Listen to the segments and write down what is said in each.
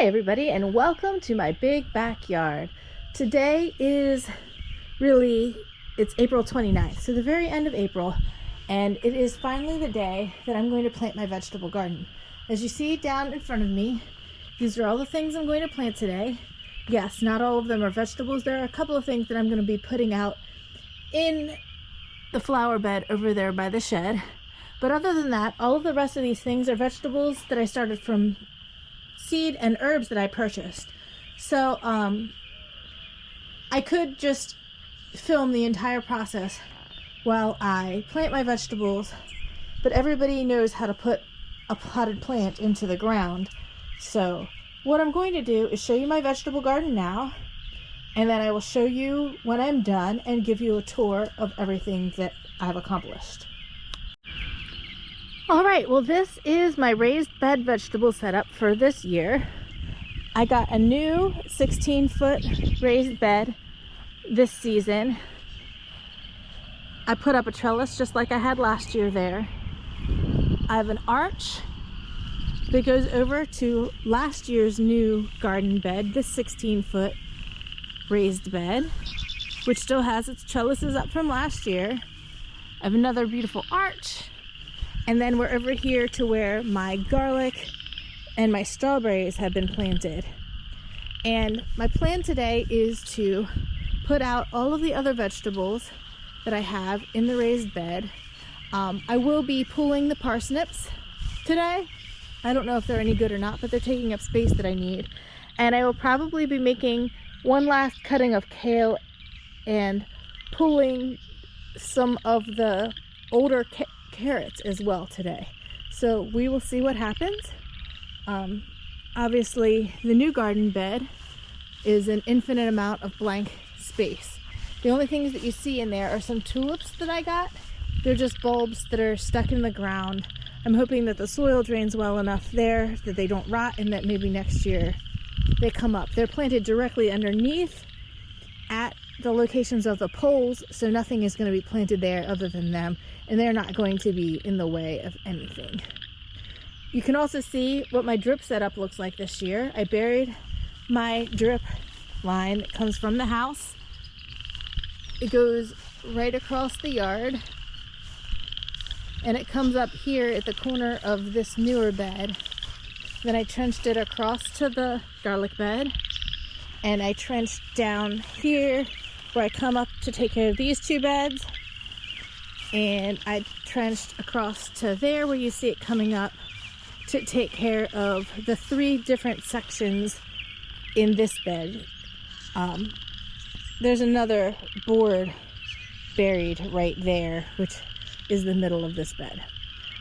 Hi everybody, and welcome to my big backyard. Today is it's April 29th, so the very end of April, and it is finally the day that I'm going to plant my vegetable garden. As you see down in front of me, these are all the things I'm going to plant today. Yes, not all of them are vegetables. There are a couple of things that I'm going to be putting out in the flower bed over there by the shed. But other than that, all of the rest of these things are vegetables that I started from seed and herbs that I purchased. So I could just film the entire process while I plant my vegetables, but everybody knows how to put a potted plant into the ground. So what I'm going to do is show you my vegetable garden now, and then I will show you when I'm done and give you a tour of everything that I've accomplished. All right, well, this is my raised bed vegetable setup for this year. I got a new 16-foot raised bed this season. I put up a trellis just like I had last year there. I have an arch that goes over to last year's new garden bed, this 16-foot raised bed, which still has its trellises up from last year. I have another beautiful arch. And then we're over here to where my garlic and my strawberries have been planted. And my plan today is to put out all of the other vegetables that I have in the raised bed. I will be pulling the parsnips today. I don't know if they're any good or not, but they're taking up space that I need. And I will probably be making one last cutting of kale and pulling some of the older carrots as well today. So we will see what happens. Obviously the new garden bed is an infinite amount of blank space. The only things that you see in there are some tulips that I got. They're just bulbs that are stuck in the ground. I'm hoping that the soil drains well enough there that they don't rot, and that maybe next year they come up. They're planted directly underneath at the locations of the poles, so nothing is going to be planted there other than them, and they're not going to be in the way of anything. You can also see what my drip setup looks like this year. I buried my drip line that comes from the house. It goes right across the yard, and it comes up here at the corner of this newer bed. Then I trenched it across to the garlic bed, and I trenched down here where I come up to take care of these two beds, and I trenched across to there where you see it coming up to take care of the three different sections in this bed. There's another board buried right there, which is the middle of this bed.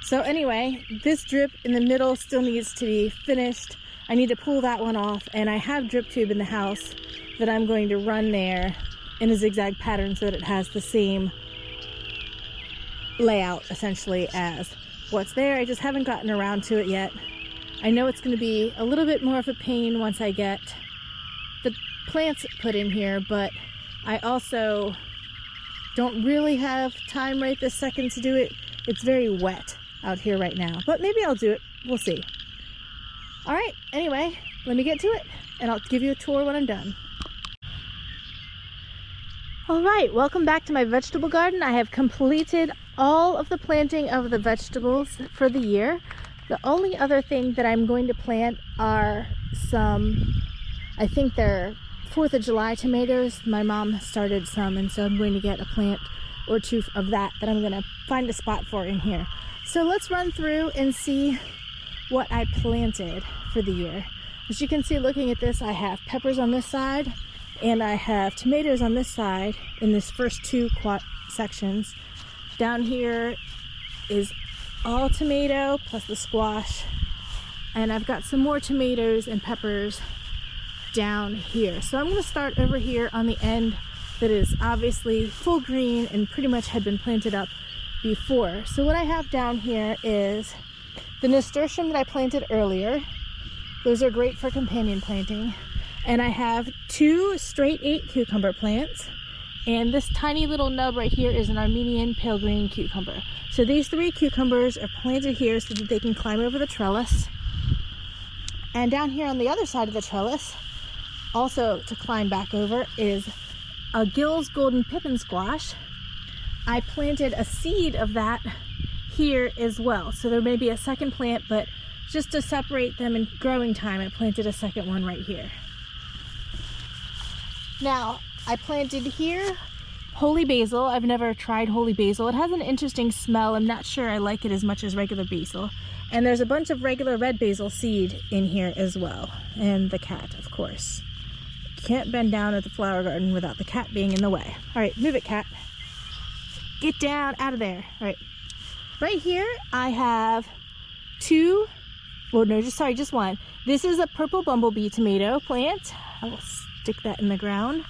So anyway, this drip in the middle still needs to be finished. I need to pull that one off, and I have drip tube in the house that I'm going to run there in a zigzag pattern so that it has the same layout essentially as what's there. I just haven't gotten around to it yet. I know it's going to be a little bit more of a pain once I get the plants put in here, but I also don't really have time right this second to do it. It's very wet out here right now, but maybe I'll do it. We'll see. All right, anyway, let me get to it, and I'll give you a tour when I'm done. All right, welcome back to my vegetable garden. I have completed all of the planting of the vegetables for the year. The only other thing that I'm going to plant are some, I think they're 4th of July tomatoes. My mom started some, and so I'm going to get a plant or two of that I'm going to find a spot for in here. So let's run through and see what I planted for the year. As you can see, looking at this, I have peppers on this side, and I have tomatoes on this side in this first two sections. Down here is all tomato plus the squash, and I've got some more tomatoes and peppers down here. So I'm going to start over here on the end that is obviously full green and pretty much had been planted up before. So what I have down here is the nasturtium that I planted earlier. Those are great for companion planting. And I have 2 straight 8 cucumber plants, and this tiny little nub right here is an Armenian pale green cucumber. So these 3 cucumbers are planted here so that they can climb over the trellis. And down here on the other side of the trellis, also to climb back over, is a Gill's Golden Pippin Squash. I planted a seed of that here as well. So there may be a second plant, but just to separate them in growing time, I planted a second one right here. Now, I planted here holy basil. I've never tried holy basil. It has an interesting smell. I'm not sure I like it as much as regular basil. And there's a bunch of regular red basil seed in here as well. And the cat, of course. Can't bend down at the flower garden without the cat being in the way. All right, move it, cat. Get down, out of there. All right. Right here, I have two, well, no, just one. This is a purple bumblebee tomato plant. I will stick that in the ground.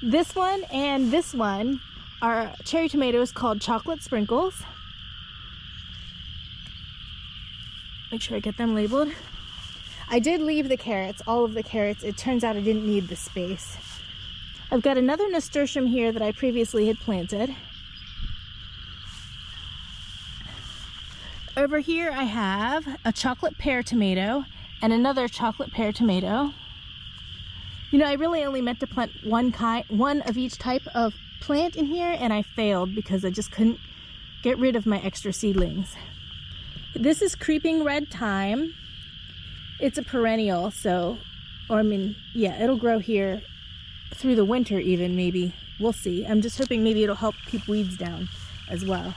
This one and this one are cherry tomatoes called Chocolate Sprinkles. Make sure I get them labeled. I did leave the carrots, all of the carrots. It turns out I didn't need the space. I've got another nasturtium here that I previously had planted. Over here I have a chocolate pear tomato and another chocolate pear tomato. You know, I really only meant to plant one of each type of plant in here, and I failed because I just couldn't get rid of my extra seedlings. This is creeping red thyme. It's a perennial, so, or I mean, yeah, it'll grow here through the winter even, maybe. We'll see. I'm just hoping maybe it'll help keep weeds down as well.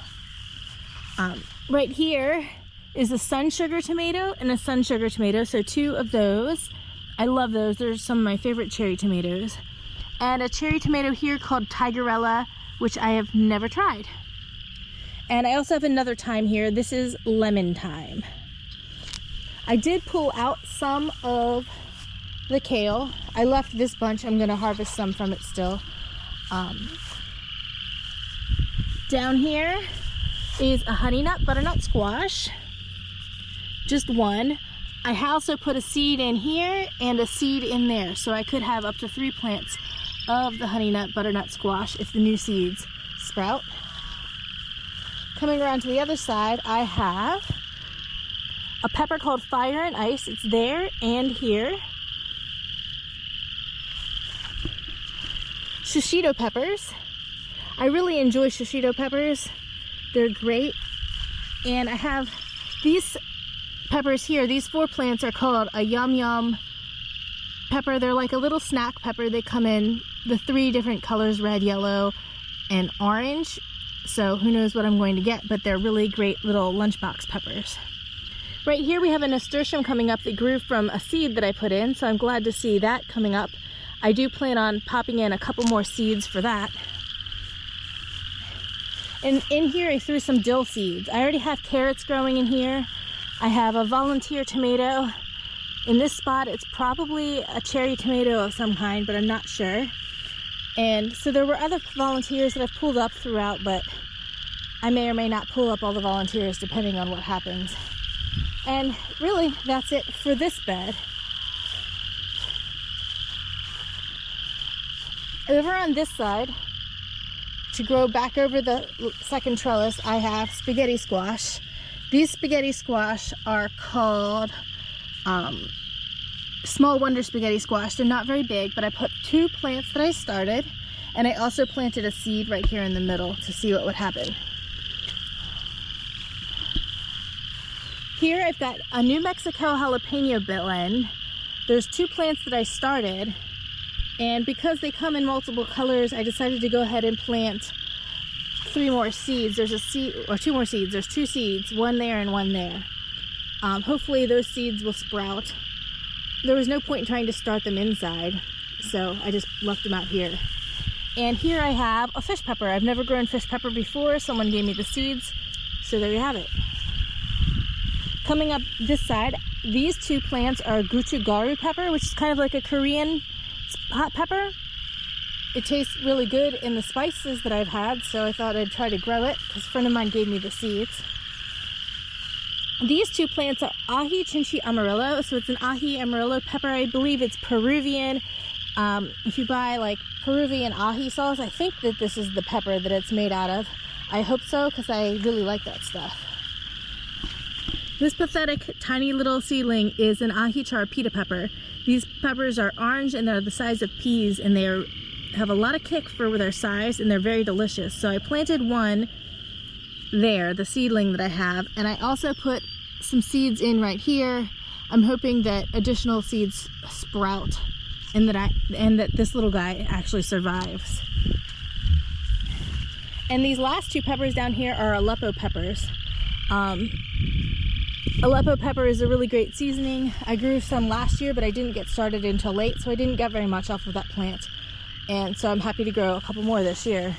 Right here is a sun sugar tomato and a sun sugar tomato, so two of those. I love those. They're some of my favorite cherry tomatoes. And a cherry tomato here called Tigerella, which I have never tried. And I also have another thyme here. This is lemon thyme. I did pull out some of the kale. I left this bunch. I'm going to harvest some from it still. Down here is a honey nut butternut squash. Just one. I also put a seed in here and a seed in there, so I could have up to 3 plants of the honey nut butternut squash if the new seeds sprout. Coming around to the other side, I have a pepper called Fire and Ice. It's there and here. Shishito peppers. I really enjoy shishito peppers. They're great. And I have these peppers here. These 4 plants are called a Yum Yum pepper. They're like a little snack pepper. They come in the 3 different colors, red, yellow, and orange. So who knows what I'm going to get, but they're really great little lunchbox peppers. Right here we have a nasturtium coming up that grew from a seed that I put in, so I'm glad to see that coming up. I do plan on popping in a couple more seeds for that. And in here I threw some dill seeds. I already have carrots growing in here. I have a volunteer tomato. In this spot it's probably a cherry tomato of some kind, but I'm not sure. And so there were other volunteers that I've pulled up throughout, but I may or may not pull up all the volunteers depending on what happens. And really, that's it for this bed. Over on this side, to grow back over the second trellis, I have spaghetti squash. These spaghetti squash are called Small Wonder Spaghetti Squash. They're not very big, but I put 2 plants that I started, and I also planted a seed right here in the middle to see what would happen. Here I've got a New Mexico jalapeno blend. There's 2 plants that I started, and because they come in multiple colors, I decided to go ahead and plant 3 more seeds. There's a seed, or 2 more seeds. There's 2 seeds, one there and one there. Hopefully those seeds will sprout. There was no point in trying to start them inside, so I just left them out here. And here I have a fish pepper. I've never grown fish pepper before. Someone gave me the seeds, so there you have it. Coming up this side, these 2 plants are gochugaru pepper, which is kind of like a Korean hot pepper. It tastes really good in the spices that I've had, so I thought I'd try to grow it because a friend of mine gave me the seeds. These 2 plants are ají chinchi amarillo, so it's an ají amarillo pepper. I believe it's Peruvian. If you buy like Peruvian ají sauce, I think that this is the pepper that it's made out of. I hope so, because I really like that stuff. This pathetic tiny little seedling is an Ahichar pita pepper. These peppers are orange and they're the size of peas, and they have a lot of kick for their size, and they're very delicious. So I planted one there, the seedling that I have, and I also put some seeds in right here. I'm hoping that additional seeds sprout and that this little guy actually survives. And these last two peppers down here are Aleppo peppers. Aleppo pepper is a really great seasoning. I grew some last year, but I didn't get started until late, so I didn't get very much off of that plant. And so I'm happy to grow a couple more this year.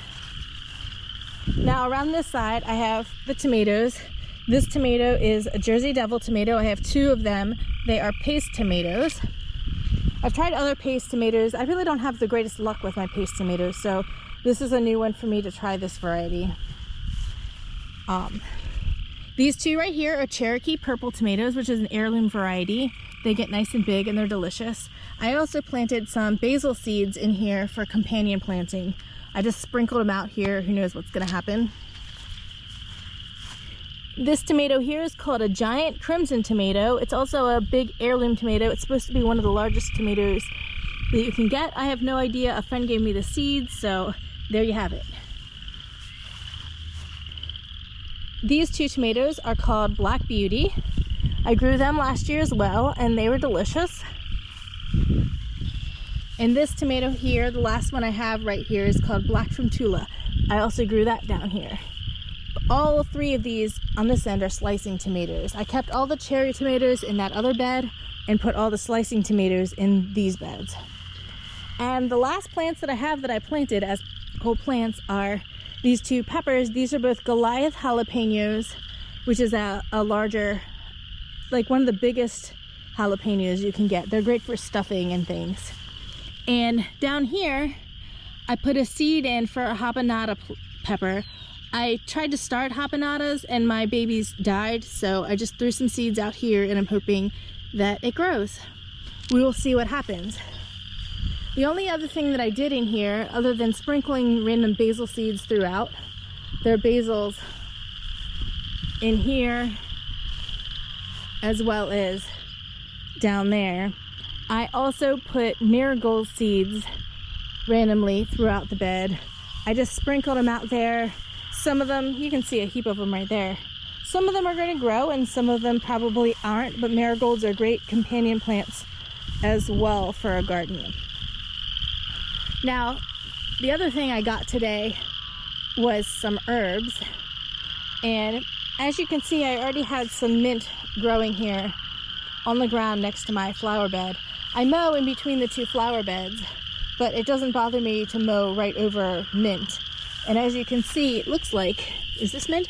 Now around this side, I have the tomatoes. This tomato is a Jersey Devil tomato. I have two of them. They are paste tomatoes. I've tried other paste tomatoes. I really don't have the greatest luck with my paste tomatoes, so this is a new one for me to try this variety. These two right here are Cherokee purple tomatoes, which is an heirloom variety. They get nice and big and they're delicious. I also planted some basil seeds in here for companion planting. I just sprinkled them out here. Who knows what's gonna happen. This tomato here is called a giant crimson tomato. It's also a big heirloom tomato. It's supposed to be one of the largest tomatoes that you can get. I have no idea. A friend gave me the seeds, so there you have it. These two tomatoes are called Black Beauty. I grew them last year as well, and they were delicious. And this tomato here, the last one I have right here, is called Black from Tula. I also grew that down here. All three of these on this end are slicing tomatoes. I kept all the cherry tomatoes in that other bed and put all the slicing tomatoes in these beds. And the last plants that I have that I planted as whole plants are these two peppers. These are both Goliath jalapenos, which is a larger, like one of the biggest jalapenos you can get. They're great for stuffing and things. And down here, I put a seed in for a habanada pepper. I tried to start habanadas and my babies died, so I just threw some seeds out here and I'm hoping that it grows. We will see what happens. The only other thing that I did in here, other than sprinkling random basil seeds throughout, there are basils in here as well as down there. I also put marigold seeds randomly throughout the bed. I just sprinkled them out there. Some of them, you can see a heap of them right there. Some of them are going to grow and some of them probably aren't, but marigolds are great companion plants as well for a garden. Now, the other thing I got today was some herbs, and as you can see, I already had some mint growing here on the ground next to my flower bed. I mow in between the two flower beds, but it doesn't bother me to mow right over mint. And as you can see, it looks like, is this mint?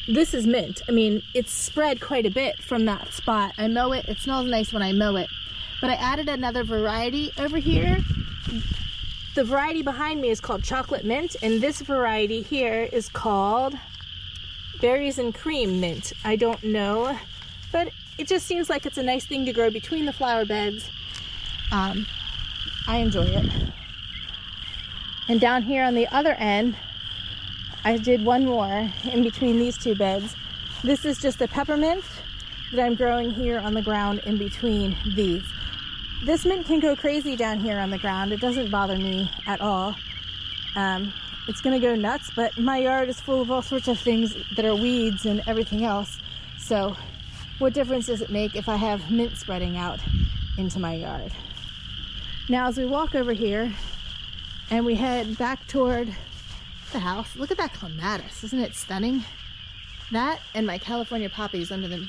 This is mint. I mean, it's spread quite a bit from that spot. I mow it, it smells nice when I mow it. But I added another variety over here. The variety behind me is called chocolate mint, and this variety here is called berries and cream mint. I don't know, but it just seems like it's a nice thing to grow between the flower beds. I enjoy it. And down here on the other end, I did one more in between these two beds. This is just a peppermint that I'm growing here on the ground in between these. This mint can go crazy down here on the ground. It doesn't bother me at all. It's gonna go nuts, but my yard is full of all sorts of things that are weeds and everything else. So what difference does it make if I have mint spreading out into my yard? Now as we walk over here and we head back toward the house, look at that clematis, isn't it stunning? That and my California poppies under the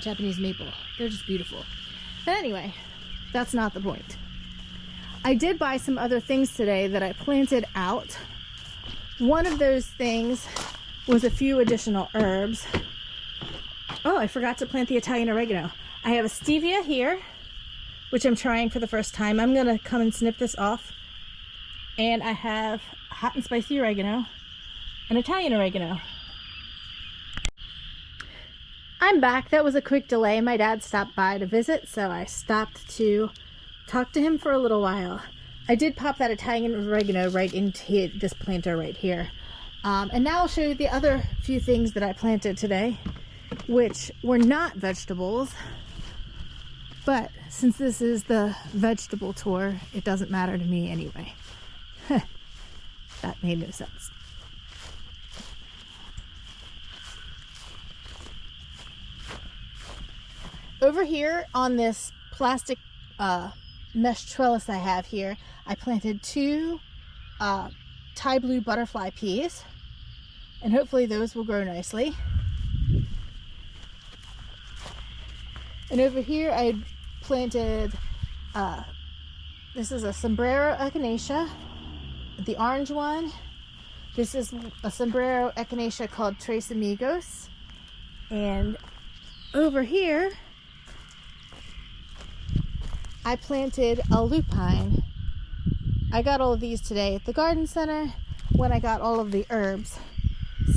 Japanese maple, they're just beautiful. But anyway, that's not the point. I did buy some other things today that I planted out. One of those things was a few additional herbs. Oh, I forgot to plant the Italian oregano. I have a stevia here, which I'm trying for the first time. I'm gonna come and snip this off. And I have hot and spicy oregano and Italian oregano. I'm back. That was a quick delay. My dad stopped by to visit, so I stopped to talk to him for a little while. I did pop that Italian oregano right into this planter right here. And now I'll show you the other few things that I planted today. which were not vegetables. But since this is the vegetable tour, it doesn't matter to me anyway. That made no sense. Over here on this plastic mesh trellis I have here, I planted 2 Thai blue butterfly peas, and hopefully those will grow nicely. And over here I planted, this is a sombrero echinacea, the orange one. This is a sombrero echinacea called Tres Amigos. And over here I planted a lupine. I got all of these today at the garden center when I got all of the herbs.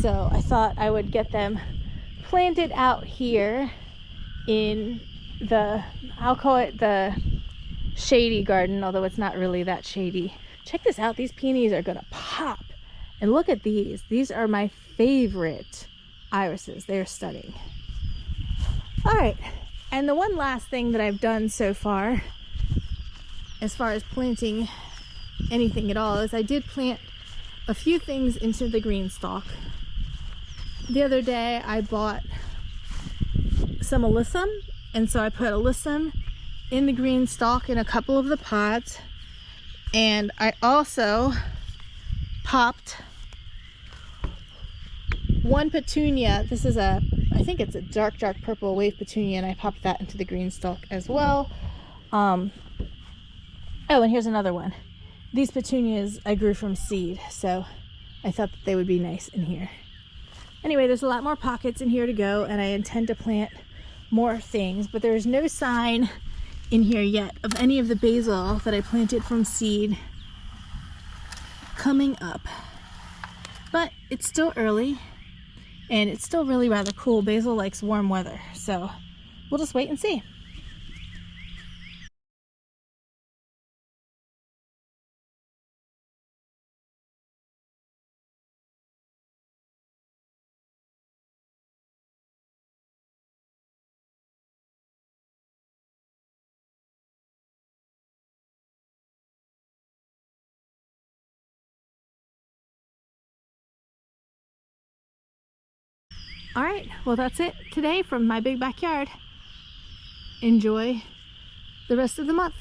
So I thought I would get them planted out here in the, I'll call it the shady garden, although it's not really that shady. Check this out. These peonies are gonna pop. And look at these. These are my favorite irises. They're stunning. All right. And the one last thing that I've done so far, as far as planting anything at all, is I did plant a few things into the green stalk. The other day I bought some alyssum, and so I put alyssum in the green stalk in a couple of the pots. And I also popped one petunia. This is a, I think it's a dark purple wave petunia, and I popped that into the green stalk as well. Oh, and here's another one. These petunias I grew from seed, so I thought that they would be nice in here. Anyway, there's a lot more pockets in here to go, and I intend to plant more things, but there's no sign in here yet of any of the basil that I planted from seed coming up. But it's still early, and it's still really rather cool. Basil likes warm weather, so we'll just wait and see. All right, well, that's it today from my big backyard. Enjoy the rest of the month.